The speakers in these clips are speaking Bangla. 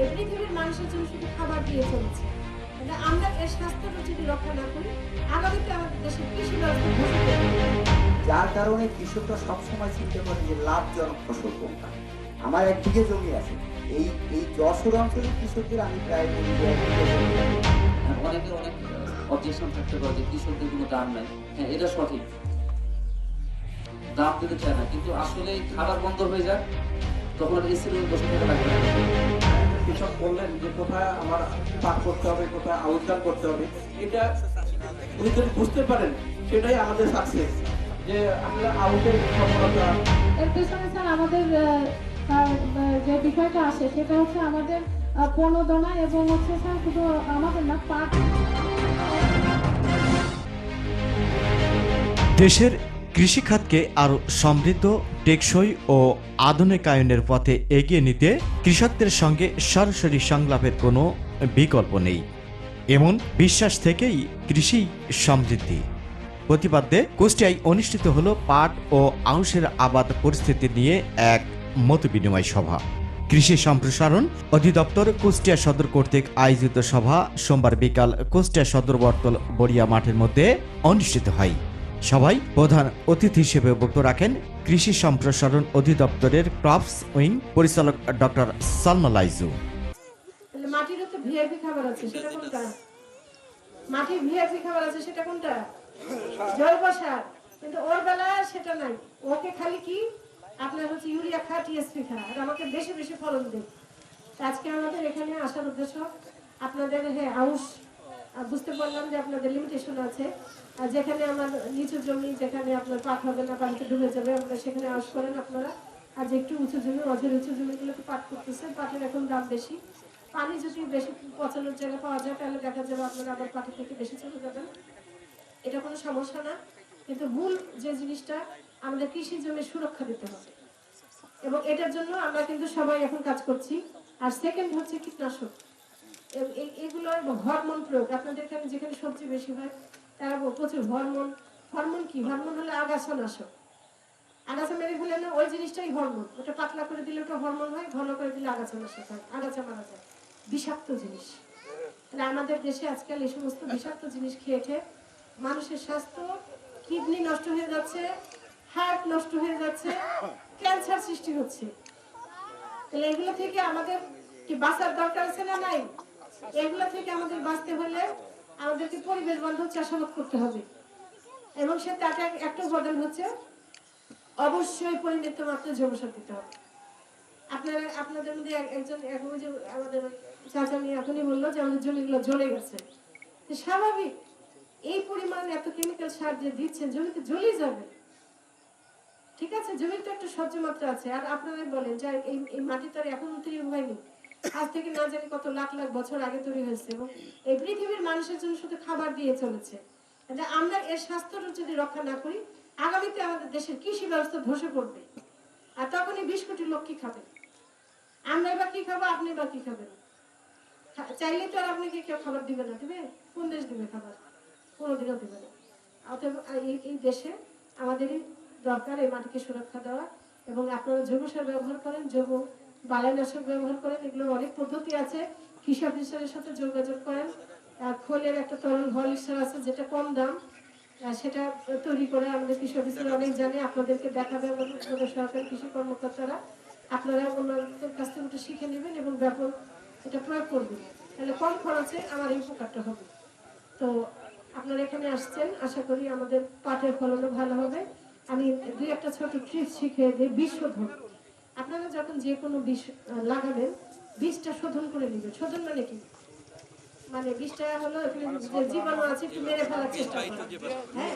এই পৃথিবীর মানুষের জন্য শুধু খাবার দিয়ে চলছে। মানে আমরা এর স্বাস্থ্যটা যদি রক্ষা না করি, আগামীতে আমাদের দেশের কৃষি ব্যবস্থা ধ্বংস হয়ে যাবে। যার কারণে কৃষকরা সবসময় চিন্তা করে যে লাভজনক ফসল কোনটা। আমার একদিকে জমি আছে, এই এই যশোর অঞ্চলের কৃষকদের আমি প্রায় বলি যে একদিকে জমি আছে। অনেকের অনেক অবজেকশন থাকতে পারে যে কৃষকদের কোনো দাম নাই। হ্যাঁ, এটা সঠিক, দাম দিতে চায় না, কিন্তু আসলে খাবার বন্ধ হয়ে যায় তখন এসির বসে থাকা লাগবে না। কৃষক বললেন যে কোথায় আমার পাক করতে হবে, কোথায় আউটকাম করতে হবে, এটা উনি যদি বুঝতে পারেন সেটাই আমাদের সাকসেস, যে আমরা আউটের সফলতা। এর পেছনে স্যার আমাদের যে বিষয়টা আসে সেটা হচ্ছে আমাদের প্রণোদনা এবং হচ্ছে স্যার শুধু আমাদের না পাট। দেশের কৃষিখাতকে আরও সমৃদ্ধ, টেকসই ও আধুনিকায়নের পথে এগিয়ে নিতে কৃষকদের সঙ্গে সরাসরি সংলাপের কোনো বিকল্প নেই। এমন বিশ্বাস থেকেই কৃষি সমৃদ্ধি প্রতিপাদ্যে কুষ্টিয়ায় অনুষ্ঠিত হলো পাট ও আউশের আবাদ পরিস্থিতি নিয়ে এক মতবিনিময় সভা। কৃষি সম্প্রসারণ অধিদপ্তর কুষ্টিয়া সদর কর্তৃক আয়োজিত সভা সোমবার বিকাল কুষ্টিয়া সদর বর্তল বড়িয়া মাঠের মধ্যে অনুষ্ঠিত হয়। সভায় প্রধান অতিথি হিসেবে বক্তব্য রাখেন কৃষি সম্প্রসারণ অধিদপ্তরের ক্রপস উইং পরিচালক ডক্টর সালমা লাইজু। তাহলে মাটিরও তো ভিআইপি খাবার আছে, সেটা কোনটা? মাটির ভিআইপি খাবার আছে, সেটা কোনটা? জৈব সার। কিন্তু ওর বেলায় সেটা নাই। ওকে খালি কি আপনার হচ্ছে ইউরিয়া খা, টিএসপি খা, আর আমাকে বেশি বেশি ফলন দেন। আজকে আমাদের এখানে আসার উদ্দেশ্য আপনাদের আউশ বুঝতে পারলাম যে আপনাদের লিমিটেশন আছে। আর যেখানে আমার নিচু জমি, যেখানে আপনার পাট হবে না, পানিতে ডুবে যাবে, আপনারা সেখানে আউশ করেন আপনারা। আর যে একটু উঁচু জমি, অঝের উঁচু জমিগুলোতে পাট করতেছে, পাটের এখন দাম বেশি। পানি যদি বেশি পচানোর জায়গা পাওয়া যায় তাহলে দেখা যাবে আপনারা আবার পাটের থেকে বেশি চলে যাবেন। এটা কোনো সমস্যা না, কিন্তু মূল যে জিনিসটা আমাদের কৃষি জমির সুরক্ষা দিতে হবে, এবং এটার জন্য আমরা কিন্তু সবাই এখন কাজ করছি। আর সেকেন্ড হচ্ছে কীটনাশক, এগুলো হরমোন প্রয়োগ। আপনাদের এখানে যেখানে সবজি বেশি হয় তারা প্রচুর হরমোন। হরমোন কি? হরমোন হলো আগাছা নাশক। আগাছা মেরে ফেলে না, ওই জিনিসটাই হরমোন। ওটা পাতলা করে দিলে ওটা হরমোন হয়, ঘন করে দিলে আগাছা নাশক হয়, আগাছা মারা যায়। বিষাক্ত জিনিস। তাহলে আমাদের দেশে আজকাল এই সমস্ত বিষাক্ত জিনিস খেয়ে খেয়ে মানুষের স্বাস্থ্য, কিডনি নষ্ট হয়ে যাচ্ছে, হার্ট নষ্ট হয়ে যাচ্ছে, ক্যান্সার সৃষ্টি হচ্ছে। তাহলে এগুলো থেকে আমাদের কি বাঁচার দরকার আছে না নাই? এগুলো থেকে আমাদের বাঁচতে হলে আমাদেরকে পরিবেশ বান্ধব চাষাবাদ করতে হবে, এবং সে তাকে একটা উপাদান হচ্ছে অবশ্যই পরিমিত মাত্রায় জৈব সার দিতে হবে। আপনাদের মধ্যে একজন যে আমাদের চাচা নিয়ে এখনই বললো যে আমাদের জমিগুলো জ্বলে গেছে। স্বাভাবিক, এই পরিমাণ এত কেমিক্যাল সার যে দিচ্ছেন জমিতে জ্বলে যাবে। ঠিক আছে, জমির তো একটা সহ্য মাত্রা আছে। আর আপনারা বলেন যে এই মাটি তো আর এখন তৈরি হয়নি, আজ থেকে না জানি কত লাখ লাখ বছর আগে তৈরি হয়েছে, এবং এই পৃথিবীর মানুষের জন্য শুধু খাবার দিয়ে চলেছে। আমরা এর স্বাস্থ্যটা যদি রক্ষা না করি, আগামীতে আমাদের দেশের কৃষি ব্যবস্থা ধসে পড়বে। আর তখন এই 20 কোটি লোক কি খাবে? আমরা এবার কি খাবো, আপনি এবার কি খাবেন? চাইলে তো আর আপনাকে কেউ খাবার দিবে না, দিবে? কোন দেশ দিবে খাবার? কোনোদিনও দিবে না। অতএব এই দেশে আমাদেরই দরকার এই মাটিকে সুরক্ষা দেওয়া, এবং আপনারা জৈব সার ব্যবহার করেন, জৈব বালাইনাশক ব্যবহার করেন। এগুলো অনেক পদ্ধতি আছে। কৃষি অফিসারের সাথে যোগাযোগ করেন। খোলের একটা তরল হরলিক্সার আছে যেটা কম দাম, সেটা তৈরি করে আমাদের কৃষি অফিসার অনেক জানে, আপনাদেরকে দেখাবে আমাদের সরকারি কৃষি কর্মকর্তারা। আপনারা ওনাদের কাছ থেকে ওটা শিখে নেবেন এবং ব্যাপক এটা প্রয়োগ করবেন, তাহলে কম খরচে আমার এই উপকারটা হবে। তো আপনারা এখানে আসছেন, আশা করি আমাদের পাটের ফলনও ভালো হবে। আমি দুই একটা ছোট ট্রিক্স শিখিয়ে দিই। বীজ শোধন। আপনারা যখন যে কোনো বীজ লাগাবেন, বীজটা শোধন করে নেবেন। শোধন মানে কি? মানে বীজটা হলো এখানে যে জীবাণু আছে একটু মেরে ফেলার চেষ্টা করা। হ্যাঁ,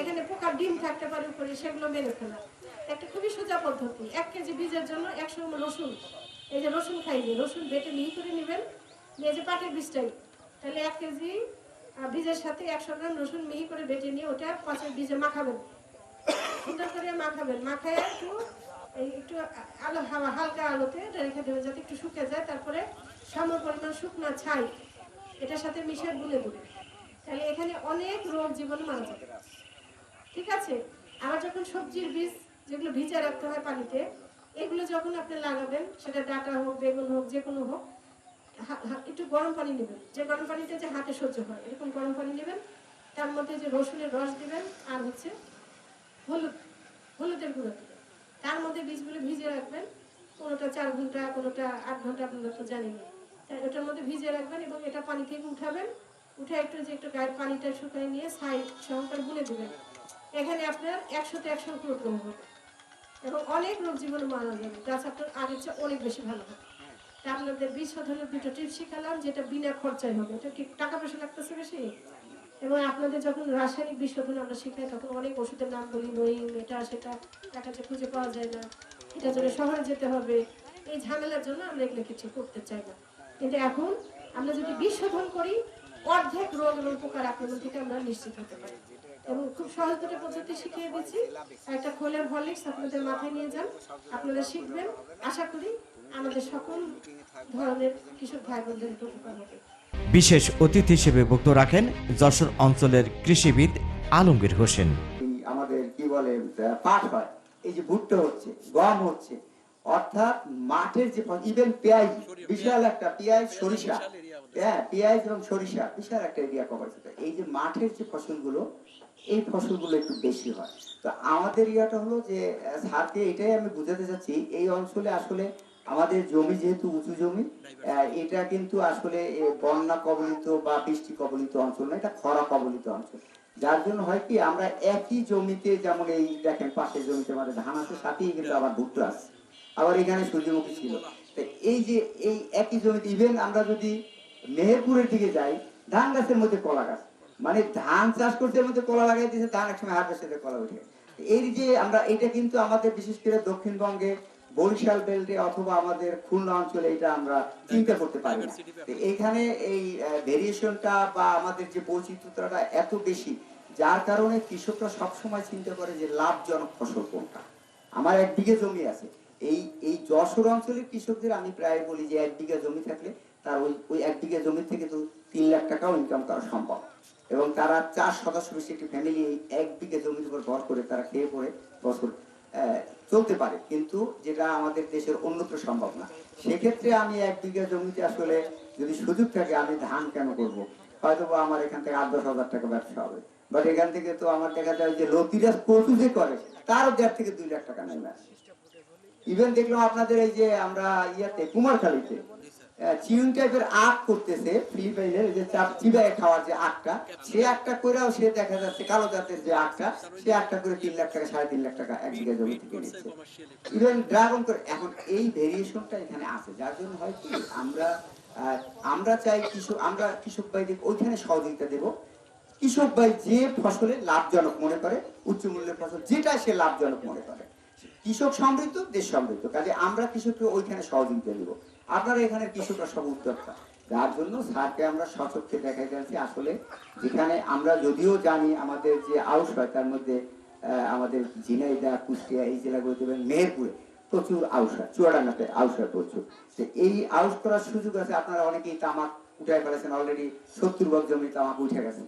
এখানে পোকার ডিম থাকতে পারে উপরে, সেগুলো মেরে ফেলা একটা খুবই সোজা পদ্ধতি। 1 কেজি বীজের জন্য 100 গ্রাম রসুন, এই যে রসুন খাইয়ে রসুন বেটে মিহি করে নেবেন, নিয়ে যে পাটের বীজটাই, তাহলে 1 কেজি বীজের সাথে 100 গ্রাম রসুন মিহি করে বেটে নিয়ে ওটা পাঁচের বীজে মাখাবেন, সুন্দর করে মাখাবেন। মাখায় একটু আলো হালকা আলোতে এটা রেখে দেবেন যাতে একটু শুকিয়ে যায়। তারপরে সম পরিমাণ শুকনো ছাই এটার সাথে মিশিয়ে গুলে দেবেন, তাহলে এখানে অনেক রোগ জীবাণু মারা যাবে। ঠিক আছে। আবার যখন সবজির বীজ যেগুলো ভিজে রাখতে হয় পানিতে, এগুলো যখন আপনি লাগাবেন, সেটা ডাঁটা হোক, বেগুন হোক, যে কোনো হোক, একটু গরম পানি নেবেন, যে গরম পানিতে যে হাতে সহ্য হয় এরকম গরম পানি নেবেন। তার মধ্যে যে রসুনের রস দিবেন আর হচ্ছে হলুদের গুঁড়ো দিবেন। তার মধ্যে বীজগুলো ভিজিয়ে রাখবেন, কোনোটা 4 ঘন্টা, কোনোটা 8 ঘন্টা, আপনারা তো জানেন। ওটার মধ্যে ভিজিয়ে রাখবেন এবং এটা পানি থেকে উঠাবেন, উঠে একটু গায়ের পানিটা শুকিয়ে নিয়ে সাইড সহকারে গুলে দেবেন। এখানে আপনার 100তে 100 গ্রহণ হবে এবং অনেক রোগ জীবনে মারা যাবে, গাছ আপনার আগের চেয়ে অনেক বেশি ভালো হবে। তা আপনাদের বীজ শোধনের 2টা টিপস শিখালাম, যেটা বিনা খরচায় হবে। এটা কি টাকা পয়সা লাগতেছে বেশি? এবং আপনাদের যখন রাসায়নিক বীজ শোধন আমরা শিখাই তখন অনেক ওষুধের নাম বলি, নইম, এটা সেটা, টাকাতে খুঁজে পাওয়া যায় না, এটার জন্য শহরে যেতে হবে। এই ঝামেলার জন্য আমরা এগুলো কিছু করতে চাই না। কিন্তু এখন আমরা যদি বীজ শোধন করি, অর্ধেক রোগ এবং পোকার আক্রমণ থেকে আমরা নিশ্চিত হতে পারি। এবং খুব সহজ দুটো পদ্ধতি শিখিয়ে দিচ্ছি। একটা খোলের হরলিক্স আপনাদের মাথায় নিয়ে যান, আপনারা শিখবেন। আশা করি আমাদের সকল ধরনের কৃষক ভাই বোনদের উপকার হবে। বিশেষ অতিথি হিসেবে বক্তব্য রাখেন যশোর অঞ্চলের কৃষিবিদ আলমগীর হোসেন। আমাদের কি বলে পাট হয়, এই যে ভুট্টা হচ্ছে, গম হচ্ছে, অর্থাৎ মাঠের যে ইভেন পেঁয়াজ, বিশাল একটা পেঁয়াজ, সরিষা, হ্যাঁ পেঁয়াজ এবং সরিষা বিশাল একটা এরিয়া কভার করতে। এই যে মাঠের যে ফসলগুলো, এই ফসলগুলো একটু বেশি হয়। তো আমাদের ইয়াটা হলো যে স্যারকে এটাই আমি বুঝাতে চাচ্ছি, এই অঞ্চলে আসলে আমাদের জমি যেহেতু উঁচু জমি, এটা কিন্তু আসলে বন্যা কবলিত বা বৃষ্টি কবলিত অঞ্চল না, এটা খরা কবলিত অঞ্চল। যার জন্য হয় কি, আমরা একই জমিতে, যেমন এই দেখেন পাশের জমিতে আমাদের ধান আছে, সাথেই কিন্তু আবার ভুট্টা আছে, আবার এখানে সূর্যমুখী ছিল। এই যে এই একই জমিতে, ইভেন আমরা যদি মেহেরপুরের দিকে যাই, ধান গাছের মধ্যে কলা গাছ, মানে ধান চাষ করতে মধ্যে কলা লাগাই দিয়েছে, ধান একসময় হাটের সাথে কলা উঠে। এই যে আমরা এটা কিন্তু আমাদের বিশেষ করে দক্ষিণবঙ্গে বরিশাল বেল্টে অথবা আমাদের খুলনা অঞ্চলে এটা আমরা চিন্তা করতে পারি না। এইখানে এই ভেরিয়েশনটা বা আমাদের যে বৈচিত্র্যটা এত বেশি, যার কারণে কৃষকরা সবসময় চিন্তা করে যে লাভজনক ফসল কোনটা। আমার 1 বিঘে জমি আছে, এই যশোর অঞ্চলের কৃষকদের আমি প্রায় বলি যে 1 বিঘা জমি থাকলে তার ওই 1 বিঘা জমি থেকে তো 3 লাখ টাকাও ইনকাম করা সম্ভব। এবং তারা 4 সদস্য বিশিষ্ট একটি ফ্যামিলি এই 1 বিঘা জমির উপর ভর করে তারা খেয়ে পড়ে বছর চলতে পারে, কিন্তু যেটা আমাদের দেশের অন্যত্র সম্ভব না। সেক্ষেত্রে আমি 1 বিঘা জমিতে আসলে যদি সুযোগ থাকে, আমি ধান কেন করব? হয়তো আমার এখান থেকে 8-10 হাজার টাকা ব্যবসা হবে, বাট এখান থেকে তো আমার দেখা যায় যে লতিরাজ কচু যে করে তারও 1.5 থেকে 2 লাখ টাকা নেমে আসে। ইভেন দেখলাম আপনাদের এই যে আমরা ইয়াতে কুমারখালীতে চিউন টাইপের আখ করতেছে, ফিলিপাইনের যে চিবায় খাওয়ার যে আখটা, সে আখটা করেও সে দেখা যাচ্ছে কালো জাতের যে আখটা, সে আখটা করে 3 লাখ টাকা 3.5 লাখ টাকা 1 বিঘা জমি থেকে নিচ্ছে। ইভেন ড্রাগন করে, এখন এই ভেরিয়েশনটা এখানে আছে। যার জন্য হয় কি, আমরা চাই আমরা কৃষক ভাইদের ওইখানে সহযোগিতা দেব। কৃষক ভাই যে ফসলে লাভজনক মনে করে, উচ্চ মূল্যের ফসল যেটা সে লাভজনক মনে করে, কৃষক সমৃদ্ধ দেশ সমৃদ্ধ, কাজে আমরা কৃষককে ওইখানে সহযোগিতা দিব। আপনারা এখানে কৃষকরা সব উদ্যোক্তা, যার জন্য স্যারকে আমরা সচক্ষে দেখাই যাচ্ছি। আসলে যেখানে আমরা যদিও জানি আমাদের যে আউশ হয়, তার মধ্যে আমাদের ঝিনাইদহ, কুষ্টিয়া এই জেলাগুলোতে এবং মেহেরপুরে প্রচুর আউশ হয়, চুয়াডাঙ্গাতে আউশ হয় প্রচুর। এই আউশ করার সুযোগ আছে। আপনারা অনেকেই তামাক উঠে ফেলেছেন, অলরেডি 70 ভাগ জমি তামাক উঠে গেছে।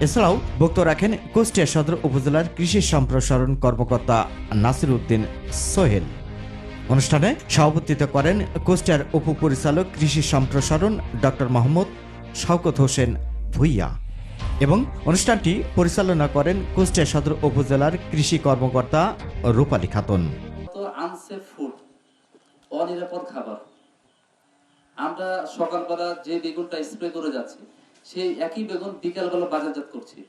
এছাড়াও বক্তব্য রাখেন কুষ্টিয়া সদর উপজেলার কৃষি সম্প্রসারণ কর্মকর্তা নাসির উদ্দিন সোহেল। অনুষ্ঠানে সভাপতিত্ব করেন কুষ্টিয়ার উপপরিচালক কৃষি সম্প্রসারণ ডক্টর মোহাম্মদ শওকত হোসেন ভুইয়া এবং অনুষ্ঠানটি পরিচালনা করেন কুষ্টিয়া সদর উপজেলার কৃষি কর্মকর্তা রূপালী খাতুন। তো আনসেফ ফুড, অনিরাপদ খাবার। আমরা সকালবেলা যে বেগুনটা স্প্রে করে যাচ্ছি, সেই একই বেগুন বিকালবেলা বাজারজাত করছি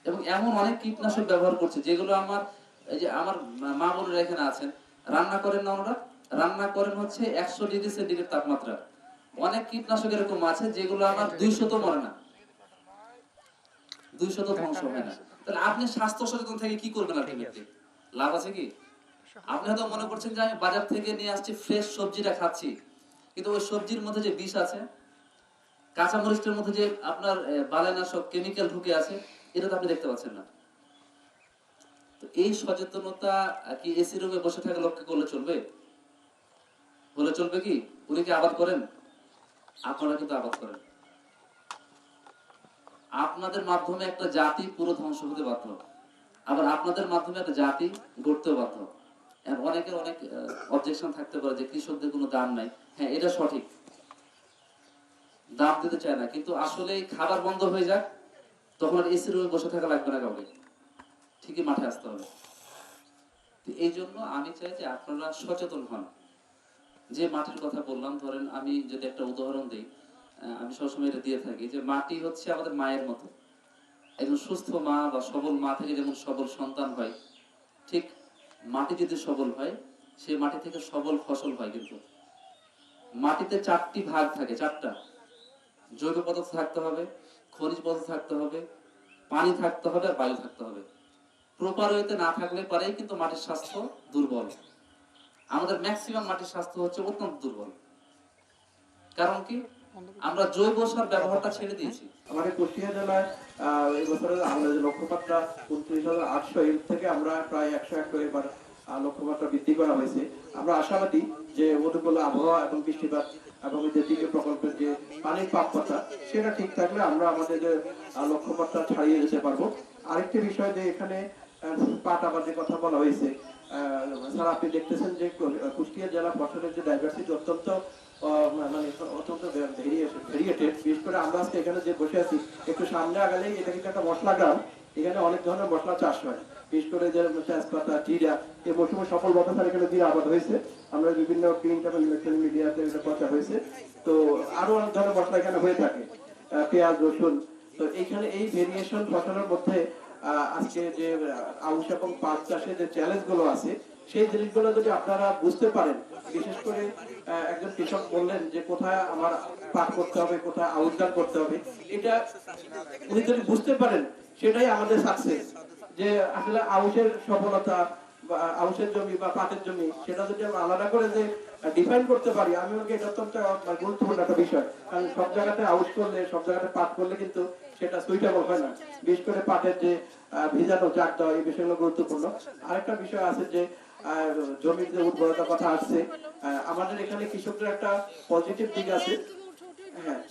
এবং এমন অনেক কীটনাশক ব্যবহার করছে যেগুলো আমার মা বোনেরা এখানে আছেন, রান্না করেন না, ওনারা রান্না করেন হচ্ছে 100 ডিগ্রি সেন্টিগ্রেড তাপমাত্রা। অনেক কীটনাশক এরকম আছে যেগুলো আমার 200 মরে না, 200 ধ্বংস হয় না। তাহলে আপনি স্বাস্থ্য সচেতন থেকে কি করবেন? আলটিমেটলি লাভ আছে কি? আপনি হয়তো মনে করছেন যে আমি বাজার থেকে নিয়ে আসছি ফ্রেশ সবজিটা খাচ্ছি, কিন্তু ওই সবজির মধ্যে যে বিষ আছে, কাঁচামরিচের মধ্যে যে আপনার বালাইনাশক কেমিক্যাল ঢুকে আছে, এটা তো আপনি দেখতে পাচ্ছেন না। তো এই সচেতনতা কি এসি রুমে বসে থাকা লোককে করলে চলবে? বলে চলবে কি? উনি কি আবাদ করেন? আপনারা কিন্তু আবাদ করেন। আপনাদের মাধ্যমে একটা জাতি পুরো ধ্বংস হতে বাধ্য, আবার আপনাদের মাধ্যমে একটা জাতি গড়তেও বাধ্য। অনেকের অনেক অবজেকশন থাকতে পারে যে কৃষকদের কোনো দাম নাই। হ্যাঁ, এটা সঠিক, দাম দিতে চায় না, কিন্তু আসলে খাবার বন্ধ হয়ে যাক, তখন আর এসি রুমে বসে থাকা লাগবে না কাউকে, ঠিকই মাঠে আসতে হবে। তো এই জন্য আমি চাই যে আপনারা সচেতন হন। যে মাটির কথা বললাম, ধরেন আমি যদি একটা উদাহরণ দিই, আমি সবসময় এটা দিয়ে থাকি যে মাটি হচ্ছে আমাদের মায়ের মতো। একজন সুস্থ মা বা সবল মা থেকে যেমন সবল সন্তান হয়, ঠিক মাটি যদি সবল হয়, সেই মাটি থেকে সবল ফসল হয়। কিন্তু মাটিতে 4টি ভাগ থাকে, 4টা। জৈব পদার্থ থাকতে হবে, খনিজ পদার্থ থাকতে হবে, পানি থাকতে হবে, আর বায়ু থাকতে হবে। প্রপার ওয়েতে না থাকলে পরেই কিন্তু মাটির স্বাস্থ্য দুর্বল। আমাদের ম্যাক্সিমাম মাটির স্বাস্থ্য হচ্ছে অত্যন্ত দুর্বল। কারণ কি? আমরা জৈব সার ব্যবহারটা ছেড়ে দিয়েছি। আমাদের কুষ্টিয়া জেলায় এই বছরে আমরা যে লক্ষ্যমাত্রা 29,800, এর থেকে আমরা প্রায় 100 হেক্টর এবার লক্ষ্যমাত্রা বৃদ্ধি করা হয়েছে। আমরা আশাবাদী যে অনুকূল আবহাওয়া এবং বৃষ্টিপাত এবং যে দ্বিতীয় প্রকল্পের যে পানির প্রাপ্যতা, সেটা ঠিক থাকলে আমরা আমাদের যে লক্ষ্যমাত্রা ছাড়িয়ে যেতে পারবো। আরেকটি বিষয় যে এখানে পাট আবাদের কথা বলা হয়েছে, স্যার আপনি দেখতেছেন যে কুষ্টিয়া জেলা ফসলের যে ডাইভার্সিটি অত্যন্ত মানে অত্যন্ত ভেরিয়েটেড। বিশেষ করে আমরা আজকে এখানে যে বসে আছি, একটু সামনে আগালেই এটা কিন্তু একটা মশলা গ্রাম। এখানে অনেক ধরনের মশলা চাষ হয়, বিশেষ করে যে তেজপাতা, জিরা। এই মৌসুমে সফল বছর এখানে জিরা আবাদ হয়েছে। আমরা বিভিন্ন প্রিন্ট এবং ইলেকট্রনিক মিডিয়াতে এটা প্রচার হয়েছে। তো আরো অনেক ধরনের মশলা এখানে হয়ে থাকে, পেঁয়াজ, রসুন। তো এইখানে এই ভেরিয়েশন ফসলের মধ্যে আজকে যে আউশ এবং পাট চাষের যে চ্যালেঞ্জ গুলো আছে, সেই জিনিসগুলো যদি আপনারা বুঝতে পারেন, বিশেষ করে একজন কৃষক বললেন যে কোথায় আমার পাট করতে হবে, কোথায় আউশ ধান করতে হবে, এটা উনি যদি বুঝতে পারেন, সেটাই আমাদের সাকসেস। যে আসলে আউশের সফলতা বা আউশের জমি বা পাটের জমি, সেটা যদি আমরা আলাদা করে যে ডিফাইন করতে পারি, আমি মনে করি এটা অত্যন্ত গুরুত্বপূর্ণ একটা বিষয়। কারণ সব জায়গাতে আউশ করলে, সব জায়গাতে পাট করলে কিন্তু সেটা সুইটেবল হয় না। বিশেষ করে পাটের যে ভিজানো চাক দেওয়া, এই বিষয়গুলো গুরুত্বপূর্ণ। আরেকটা বিষয় আছে যে জমির যে উর্বরতার কথা আসছে, আমাদের এখানে কৃষকদের একটা পজিটিভ দিক আছে। হ্যাঁ,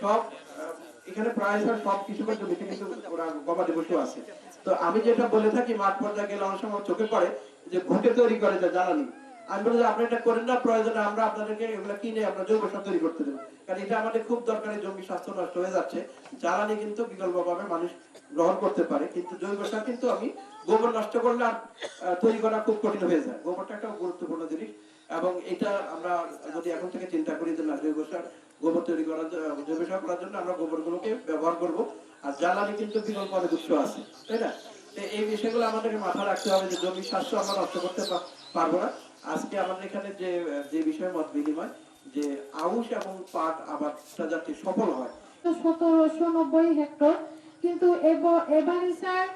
সব এখানে প্রায় সব কৃষকের জমিতে কিন্তু ওরা গবাদি পশু আছে। তো আমি যেটা বলে থাকি, মাঠ পর্যায়ে গেলে অনেক সময় চোখে পড়ে যে ভুটে তৈরি করে যে জ্বালানি। আমি বলি যে আপনি এটা করেন না, প্রয়োজনে আমরা আপনাদেরকে এগুলো কিনে আমরা জৈব সার তৈরি করতে দেবো। কারণ এটা আমাদের খুব দরকারি, জমি স্বাস্থ্য নষ্ট হয়ে যাচ্ছে। জ্বালানি কিন্তু বিকল্পভাবে মানুষ গ্রহণ করতে পারে, কিন্তু জৈব সার কিন্তু আমি গোবর নষ্ট করলে আর তৈরি করা খুব কঠিন হয়ে যায়। গোবরটা একটা গুরুত্বপূর্ণ জিনিস, এবং এটা আমরা যদি এখন থেকে চিন্তা করি যে না, জৈব সার গোবর তৈরি করার জৈব সার করার জন্য আমরা গোবরগুলোকে ব্যবহার করব। আর জ্বালানি কিন্তু বিকল্প অনেক উৎস আছে, তাই না? এই বিষয়গুলো আমাদেরকে মাথায় রাখতে হবে যে জমির স্বাস্থ্য আমরা নষ্ট করতে পারবো না। আজকে আমাদের এখানে যে বিষয় মত বিনিময়, যে আউশ এবং পাট আবাদটা যাতে সফল হয়। 1790 হেক্টর, কিন্তু এবারে স্যার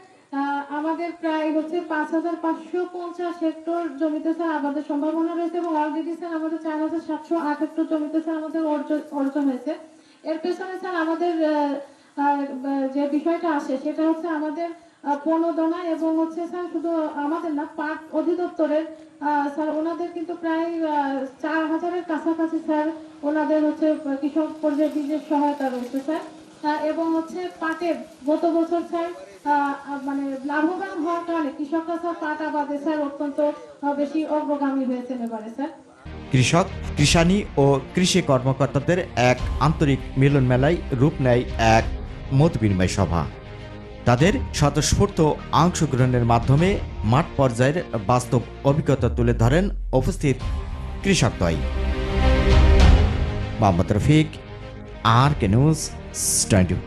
আমাদের প্রায় হচ্ছে 5550 হেক্টর জমিতে স্যার আবাদের সম্ভাবনা রয়েছে, এবং অলরেডি স্যার আমাদের 4708 হেক্টর জমিতে স্যার আমাদের অর্জন হয়েছে। এর পেছনে স্যার আমাদের যে বিষয়টা আসে, সেটা হচ্ছে আমাদের প্রণোদনা, এবং হচ্ছে স্যার শুধু আমাদের না, পাট অধিদপ্তরের স্যার ওনাদের কিন্তু প্রায় 4000-এর কাছাকাছি স্যার ওনাদের হচ্ছে কৃষক পর্যায়ে বীজের সহায়তা রয়েছে স্যার। এবং হচ্ছে পাটের গত বছর স্যার মানে লাভবান হওয়ার কারণে কৃষকরা স্যার পাট আবাদে স্যার অত্যন্ত বেশি অগ্রগামী হয়েছেন এবারে স্যার। কৃষক, কৃষানি ও কৃষি কর্মকর্তাদের এক আন্তরিক মিলন মেলায় রূপ নেয় এক মত বিনিময় সভা। তাদের স্বতঃস্ফূর্ত অংশগ্রহণের মাধ্যমে মাঠ পর্যায়ের বাস্তব অভিজ্ঞতা তুলে ধরেন উপস্থিত কৃষকদ্বয়। Mohammad Rafiq, RK News 20।